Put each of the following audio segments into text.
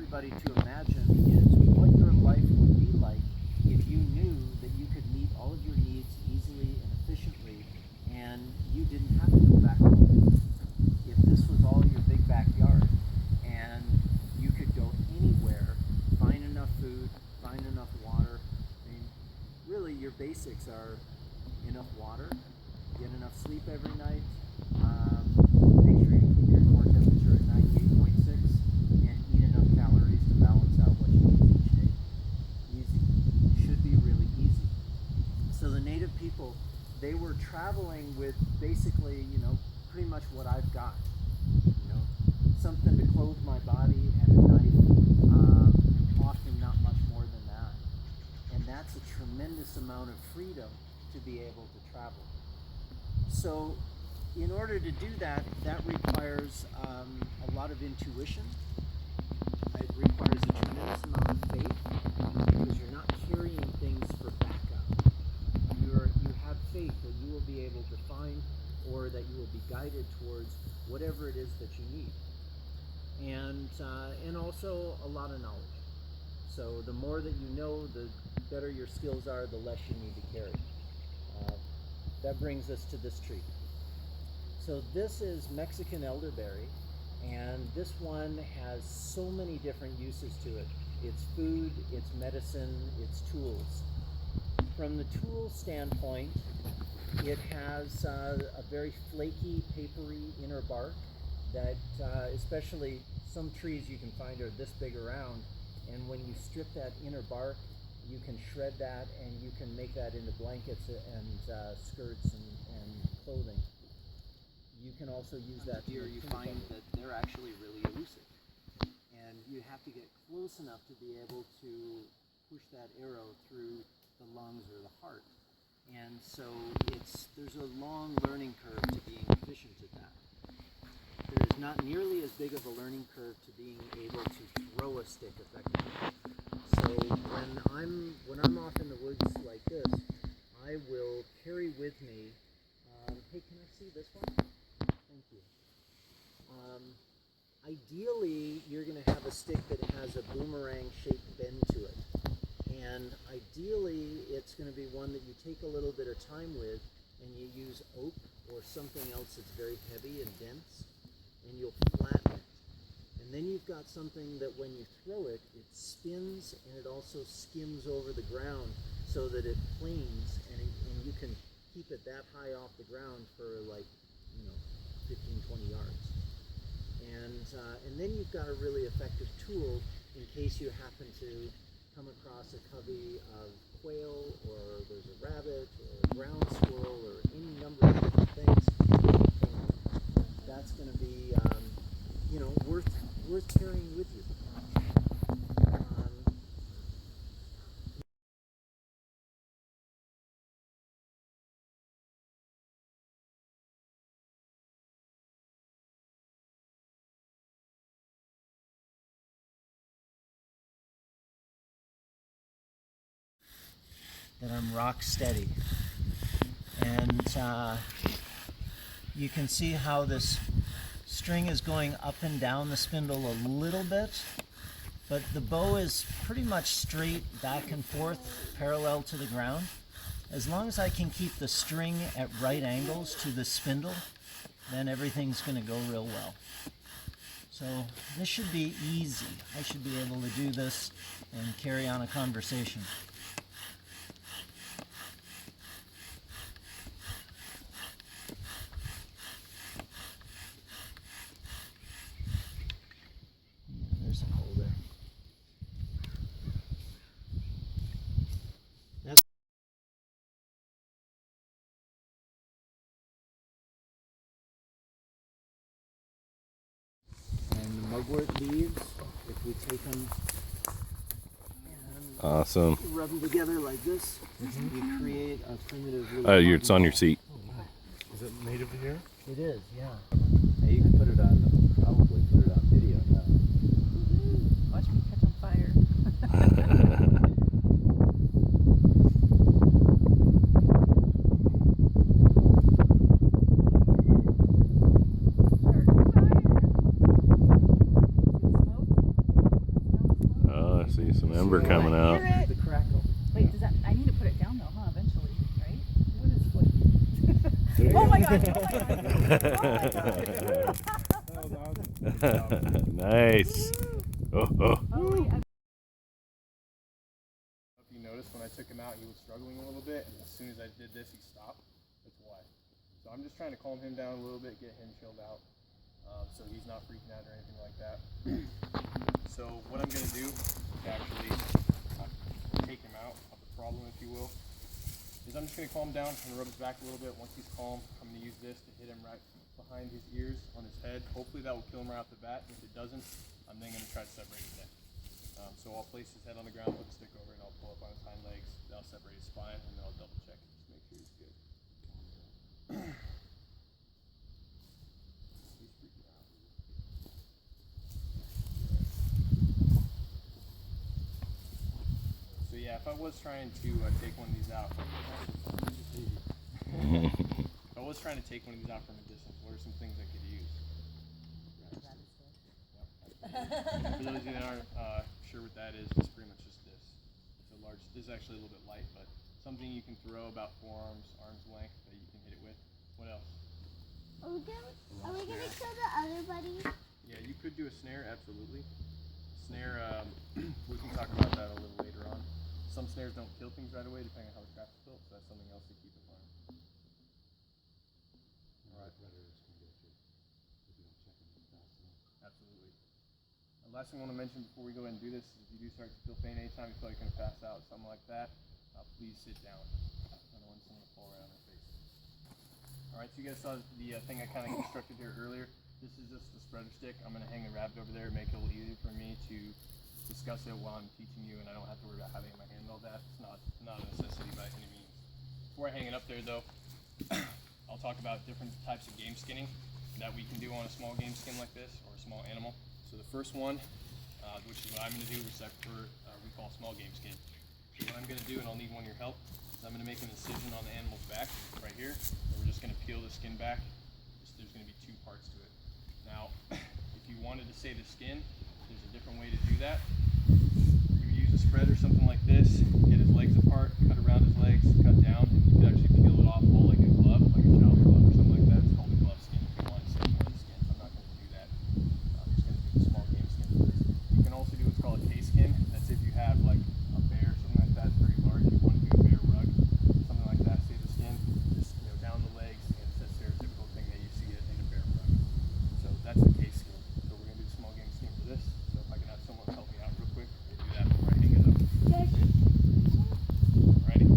everybody to imagine is what your life would be like if you knew that you could meet all of your needs easily and efficiently, and you didn't have to go back home. If this was all your big backyard, and you could go anywhere, find enough food, find enough water. I mean, really, your basics are enough water, get enough sleep every night, make sure you keep your core temperature at 98.6, and eat enough calories to balance out what you need each day. Easy. Should be really easy. So the native people, they were traveling with basically, pretty much what I've got. Something to clothe my body and a knife, often not much more than that. And that's a tremendous amount of freedom to be able to travel. So in order to do that, that requires a lot of intuition. It requires a tremendous amount of faith, because you're not carrying things for backup. You have faith that you will be able to find, or that you will be guided towards whatever it is that you need. And also a lot of knowledge. So the more that you know, the better your skills are, the less you need to carry. That brings us to this tree. So this is Mexican elderberry, and this one has so many different uses to it. It's food, it's medicine, it's tools. From the tool standpoint, it has a very flaky, papery inner bark that especially some trees you can find are this big around, and when you strip that inner bark, you can shred that and you can make that into blankets and skirts and clothing. You can also use that deer. You find that they're actually really elusive, and you have to get close enough to be able to push that arrow through the lungs or the heart. And so there's a long learning curve to being efficient at that. There is not nearly as big of a learning curve to being able to throw a stick effectively. So when I'm off in the woods like this, I will carry with me, hey, can I see this one? Thank you. Ideally, you're going to have a stick that has a boomerang-shaped bend to it. And ideally, it's going to be one that you take a little bit of time with, and you use oak or something else that's very heavy and dense, and you'll flatten it. And then you've got something that when you throw it, it spins and it also skims over the ground so that it planes, and you can keep it that high off the ground for 15, 20 yards. And then you've got a really effective tool in case you happen to come across a covey of quail, or there's a rabbit, or a ground squirrel, or any number of different things. That's going to be, worth carrying with you. That I'm rock steady, and you can see how this string is going up and down the spindle a little bit, but the bow is pretty much straight back and forth parallel to the ground. As long as I can keep the string at right angles to the spindle, then everything's going to go real well. So this should be easy. I should be able to do this and carry on a conversation. There's a hole there. That's and the mugwort leaves, if we take them and awesome. rub them together like this, you create a primitive little It's on your seat. Is it native to here? It is, yeah. Yeah, you can put it on, probably put it on video now. Watch me catch on fire. Oh my god! Oh my god! Nice. Oh, oh. If you noticed when I took him out, he was struggling a little bit, and as soon as I did this, he stopped. That's why. So I'm just trying to calm him down a little bit, get him chilled out, so he's not freaking out or anything like that. So what I'm going to do to actually take him out of the problem, if you will, is I'm just going to calm him down and rub his back a little bit. Once he's calm, I'm going to use this to hit him right behind his ears on his head. Hopefully that will kill him right off the bat. If it doesn't, I'm then going to try to separate his neck. So I'll place his head on the ground, put the stick over it, and I'll pull up on his hind legs. Then I'll separate his spine, and then I'll double check it just to make sure he's good. He's freaking out. So yeah, if I was trying to take one of these out, if I was trying to take one of these out from a distance, what are some things I could use? For those of you that aren't sure what that is, it's pretty much just this. It's a large. This is actually a little bit light, but something you can throw about forearms, arms length that you can hit it with. What else? Are we gonna kill the other buddies? Yeah, you could do a snare, absolutely. Snare, we can talk about that a little later on. Some snares don't kill things right away, depending on how the trap is built, so that's something else to keep in mind. All right. Absolutely. The last thing I want to mention before we go ahead and do this is if you do start to feel pain anytime you feel like you're going to pass out, something like that, please sit down. I don't want someone to fall right on their face. Alright, so you guys saw the thing I kind of constructed here earlier. This is just the spreader stick. I'm going to hang the rabbit over there, make it a little easier for me to discuss it while I'm teaching you, and I don't have to worry about having it in my hand and all that. It's not a necessity by any means. Before I hang it up there though, I'll talk about different types of game skinning that we can do on a small game skin like this, or a small animal. So the first one, which is what I'm going to do, which we call small game skin. So what I'm going to do, and I'll need one of your help, is I'm going to make an incision on the animal's back, right here, and we're just going to peel the skin back. There's going to be two parts to it. Now, if you wanted to save the skin, there's a different way to do that. You use a spread or something like this, get his legs apart, cut around his legs, cut down, and you can actually peel it off whole like a glove, like a child's glove or something like that. It's called a glove skin if you want to save more of the skin. I'm not going to do that. I'm just going to do the small game skin for this. You can also do what's called a case skin. That's if you have like a bear or something like that, it's very large. You want to do a bear rug, something like that, save the skin. Just down the legs, and it's a stereotypical thing that you see in a bear rug. So that's the case skin. So we're going to do the small game skin for this. So if I can have someone help me out real quick, we'll do that before I hang it up. Alrighty.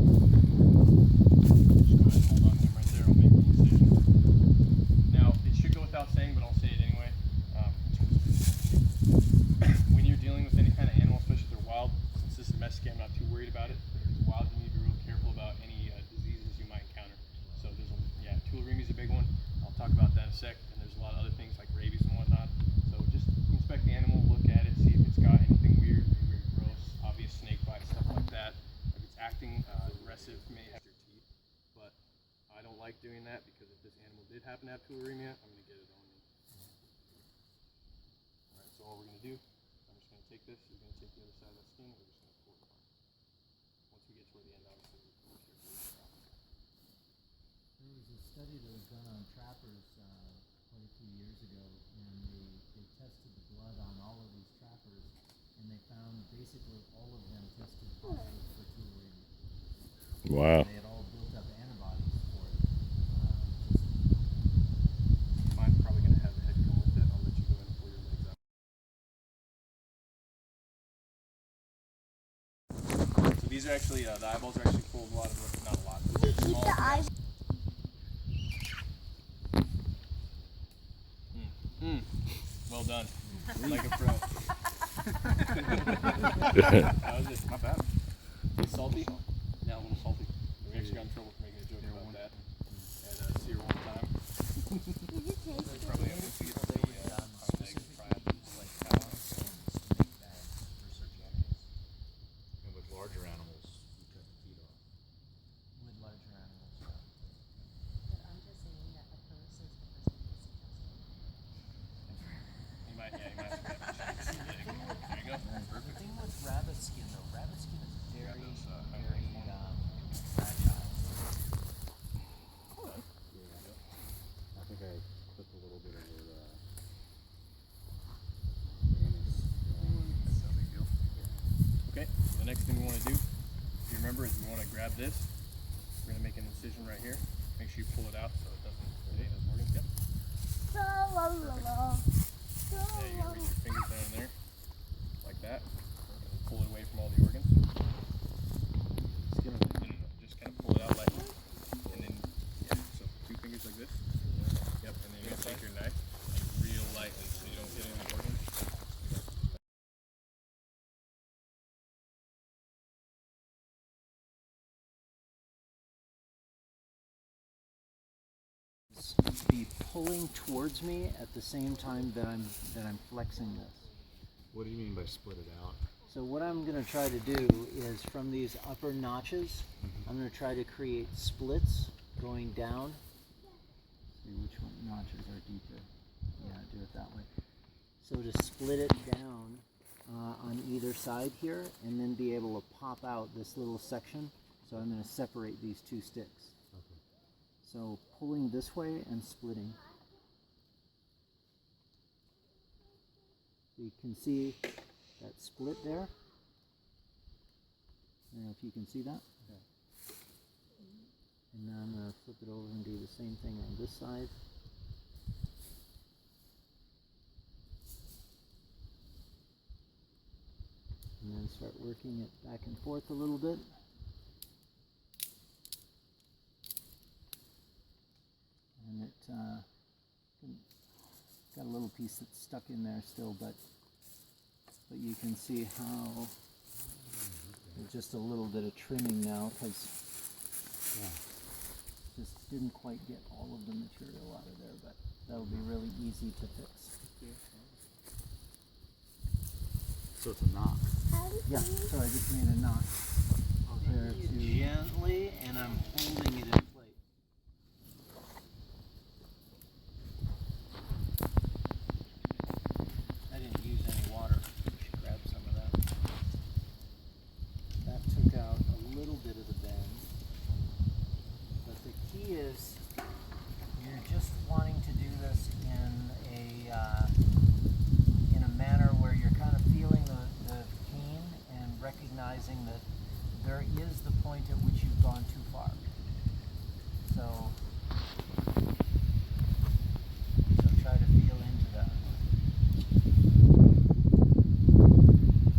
Just go ahead and hold on to him right there. I'll make the incision. Now, it should go without saying, but I'll say it anyway. When you're dealing with any kind of animal, especially if they're wild, since this is domestic, I'm not too worried about it. But if it's wild, you need to be real careful about any diseases you might encounter. So there's tularemia is a big one. I'll talk about that in a sec. And there's a lot of other things like rabies and whatnot. So just inspect the animal, look at it, see if it's got anything weird, maybe very gross, obvious snake bite, stuff like that. If it's acting aggressive, may have your teeth. But I don't like doing that because if this animal did happen to have tularemia, I'm going to get it on me. Alright, so all we're going to do, I'm just going to take this, you're going to take the other side of that skin, and we're just going to pull it apart. Once we get toward the end, obviously, we'll be careful with the trap. There was a study that was done on trappers quite a few years ago, and they tested the blood on all of these trappers, and they found basically all of them tested positive for tularemia. Wow. They had all built up antibodies for it. Mine's probably going to have the head come with it. I'll let you go ahead and pull your legs out. So these are actually, the eyeballs are actually full of a lot of, not a lot, but Keep small. the eyes. Well done. Like a pro. That was it. Not bad. It's salty? Yeah, a little salty. We actually got in trouble for making a joke about that. And see her one time. Did you taste it? Probably have to see it for the eggs to try it. Like cows to make that research animals. And with larger animals, you cut the feet off. With larger animals. But I'm just saying that like Carissa is the person who suggested. You might have to grab a chance. There you go. The thing with rabbit skin though, rabbit skin is very, those, very fragile. next thing we want to do, if you remember, is we want to grab this. We're going to make an incision right here. Make sure you pull it out so it doesn't stay in those organs. Yep. Yeah, you reach your fingers down in there, like that, and then pull it away from all the organs. Just kind of pull it out lightly, and then, yeah, so 2 fingers like this. Yep, and then you're going to take your knife real lightly so you don't get any organs. Be pulling towards me at the same time that I'm flexing this. What do you mean by split it out? So what I'm going to try to do is from these upper notches, I'm going to try to create splits going down. See which one notches are deeper. Yeah, do it that way. So to split it down on either side here, and then be able to pop out this little section. So I'm going to separate these 2 sticks. Okay. So pulling this way and splitting. So you can see that split there. I don't know if you can see that. Yeah. And now I'm going to flip it over and do the same thing on this side. And then start working it back and forth a little bit. And it got a little piece that's stuck in there still, but you can see how there's just a little bit of trimming now because just didn't quite get all of the material out of there, but that'll be really easy to fix. So it's a knot. Yeah, so I just made a knot there gently, and I'm holding it in place. I didn't use any water. Should grab some of that. That took out a little bit of the bend, but the key is you're just wanting to do this in a manner where you're kind of feeling the pain and recognizing that there is the point at which you've gone too far. So try to feel into that.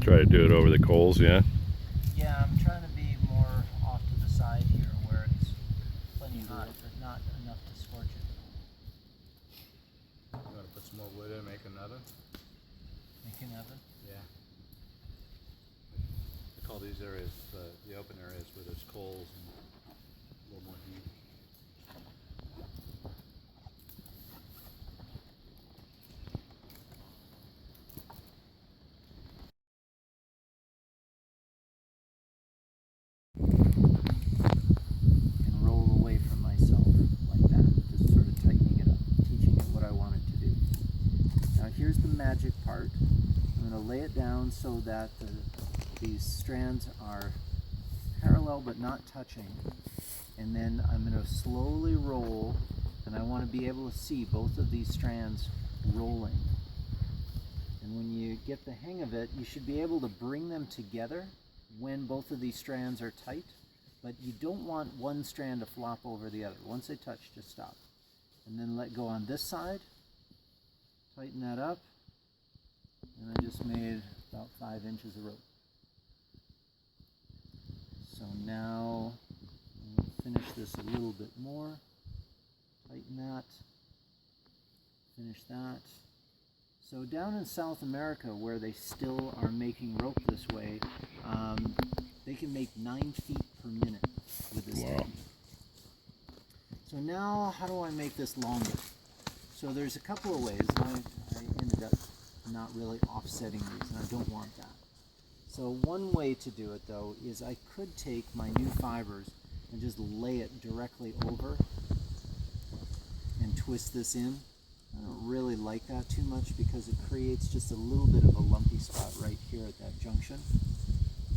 Try to do it over the coals, yeah? Yeah, I'm trying to be more off to the side here where it's plenty hot, but not enough to scorch it. You want to put some more wood in, make another? Make an oven? Yeah. I call these areas the open areas where there's coals and a little more heat. And roll away from myself like that, just sort of tightening it up, teaching it what I want it to do. Now here's the magic part. I'm going to lay it down so that these strands are parallel but not touching, and then I'm going to slowly roll, and I want to be able to see both of these strands rolling. And when you get the hang of it, you should be able to bring them together when both of these strands are tight, but you don't want one strand to flop over the other. Once they touch, just stop. And then let go on this side, tighten that up, and I just made about 5 inches of rope. So now we'll finish this a little bit more, tighten that, finish that. So down in South America, where they still are making rope this way, they can make 9 feet per minute with this Wow. technique. So now, how do I make this longer? So there's a couple of ways. I ended up not really offsetting these, and I don't want that. So one way to do it, though, is I could take my new fibers and just lay it directly over and twist this in. I don't really like that too much because it creates just a little bit of a lumpy spot right here at that junction.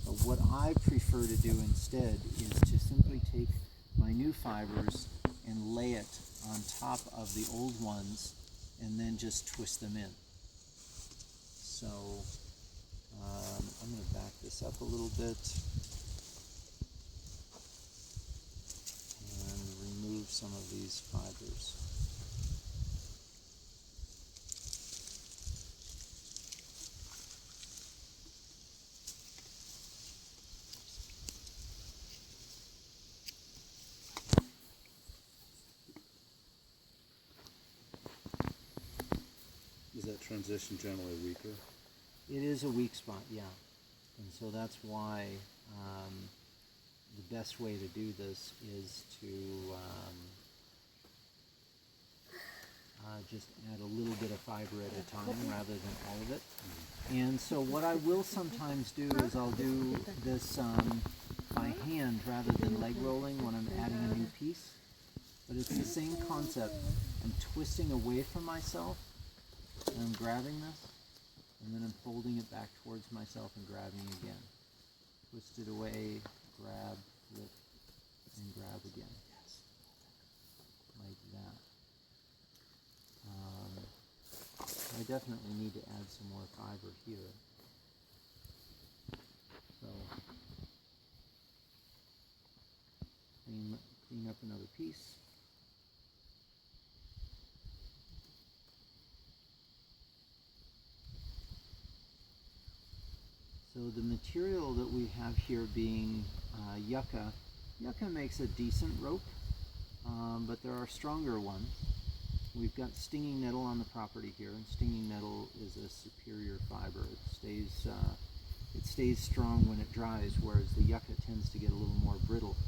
But what I prefer to do instead is to simply take my new fibers and lay it on top of the old ones and then just twist them in. So I'm going to back this up a little bit and remove some of these fibers. Is that transition generally weaker? It is a weak spot, yeah. And so that's why the best way to do this is to just add a little bit of fiber at a time rather than all of it. And so what I will sometimes do is I'll do this by hand rather than leg rolling when I'm adding a new piece. But it's the same concept. I'm twisting away from myself and I'm grabbing this, and then I'm folding it back towards myself and grabbing again. Twist it away, grab, flip, and grab again. Like that. I definitely need to add some more fiber here. So, clean up another piece. So the material that we have here being yucca. Yucca makes a decent rope, but there are stronger ones. We've got stinging nettle on the property here, and stinging nettle is a superior fiber. It stays strong when it dries, whereas the yucca tends to get a little more brittle.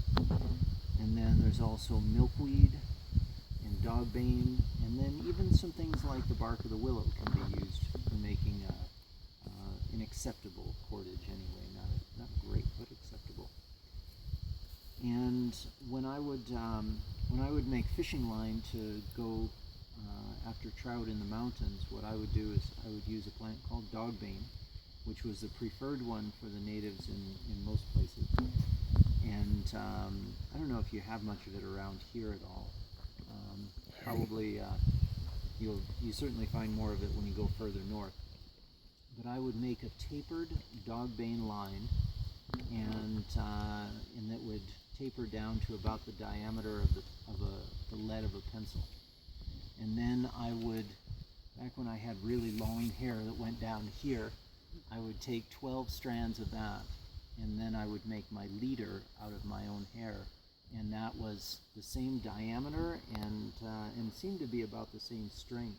And then there's also milkweed and dogbane, and then even some things like the bark of the willow can be used for making an acceptable cordage anyway, not great, but acceptable. And when I would make fishing line to go after trout in the mountains, what I would do is I would use a plant called dogbane, which was the preferred one for the natives in most places. And I don't know if you have much of it around here at all. Probably you certainly find more of it when you go further north. But I would make a tapered dogbane line, and that would taper down to about the diameter of the lead of a pencil. And then I would, back when I had really long hair that went down here, I would take 12 strands of that, and then I would make my leader out of my own hair. And that was the same diameter and seemed to be about the same strength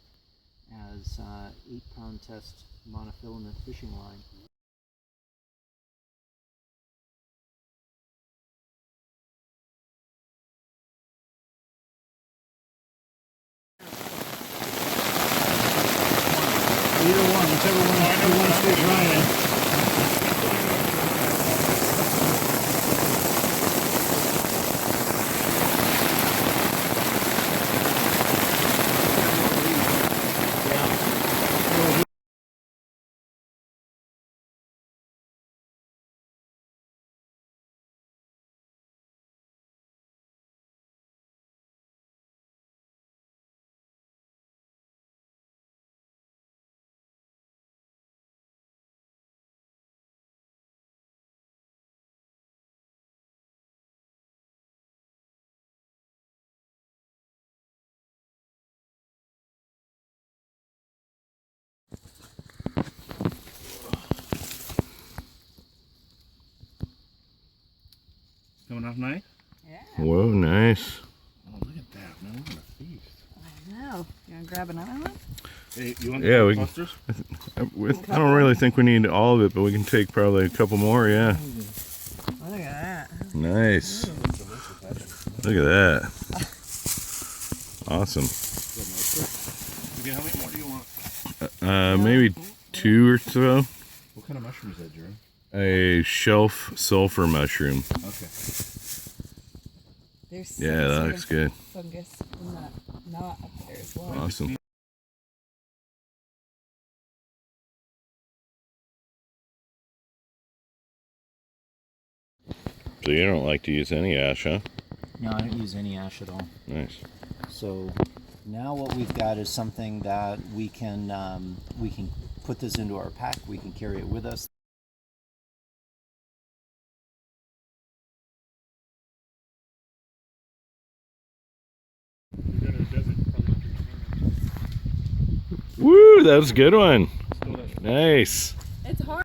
as 8-pound test monofilament fishing line. Either one, whichever one you want to stay drying. Coming off nice? Yeah. Whoa, nice. Oh, look at that, man. We're gonna feast. I know. You want to grab another one? Hey, you want Yeah, the we clusters? I don't really think we need all of it, but we can take probably a couple more, yeah. Look at that. Nice. Look at that. Awesome. Okay, how many more do you want? Maybe 2 or so. What kind of mushroom is that, Jerry? A shelf sulfur mushroom. Okay. There's Yeah, that looks good. fungus in that knot up there as well. Awesome. So you don't like to use any ash, huh? No, I don't use any ash at all. Nice. So now what we've got is something that we can put this into our pack. We can carry it with us. that was a good one. Nice. It's hard.